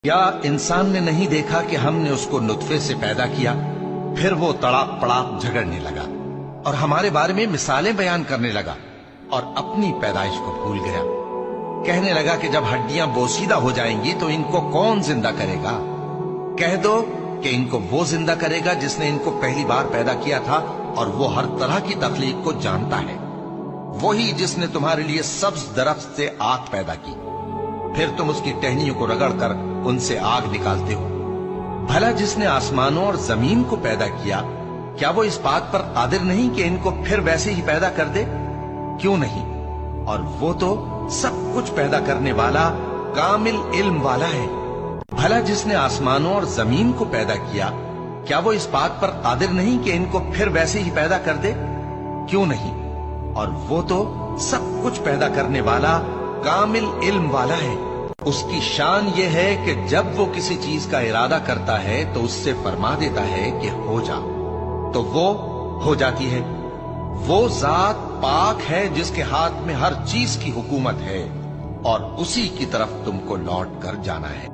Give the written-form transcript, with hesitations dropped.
یا انسان نے نہیں دیکھا کہ ہم نے اس کو نطفے سے پیدا کیا، پھر وہ تڑاپ پڑاپ جھگڑنے لگا اور ہمارے بارے میں مثالیں بیان کرنے لگا اور اپنی پیدائش کو بھول گیا۔ کہنے لگا کہ جب ہڈیاں بوسیدہ ہو جائیں گی تو ان کو کون زندہ کرے گا؟ کہہ دو کہ ان کو وہ زندہ کرے گا جس نے ان کو پہلی بار پیدا کیا تھا، اور وہ ہر طرح کی تخلیق کو جانتا ہے۔ وہی جس نے تمہارے لیے سبز درخت سے آگ پیدا کی، پھر تم اس کی ٹہنیوں کو رگڑ کر ان سے آگ نکالتے ہو۔ بھلا جس نے آسمانوں اور زمین کو پیدا کیا، کیا وہ اس بات پر قادر نہیں کہ ان کو پھر ویسے ہی پیدا کر دے؟ کیوں نہیں؟ اور وہ تو سب کچھ پیدا کرنے والا، کامل علم والا ہے۔ بھلا جس نے آسمانوں اور زمین کو پیدا کیا، کیا وہ اس بات پر قادر نہیں کہ ان کو پھر ویسے ہی پیدا کر دے؟ کیوں نہیں؟ اور وہ تو سب کچھ پیدا کرنے والا، کامل علم والا ہے۔ اس کی شان یہ ہے کہ جب وہ کسی چیز کا ارادہ کرتا ہے تو اس سے فرما دیتا ہے کہ ہو جا، تو وہ ہو جاتی ہے۔ وہ ذات پاک ہے جس کے ہاتھ میں ہر چیز کی حکومت ہے، اور اسی کی طرف تم کو لوٹ کر جانا ہے۔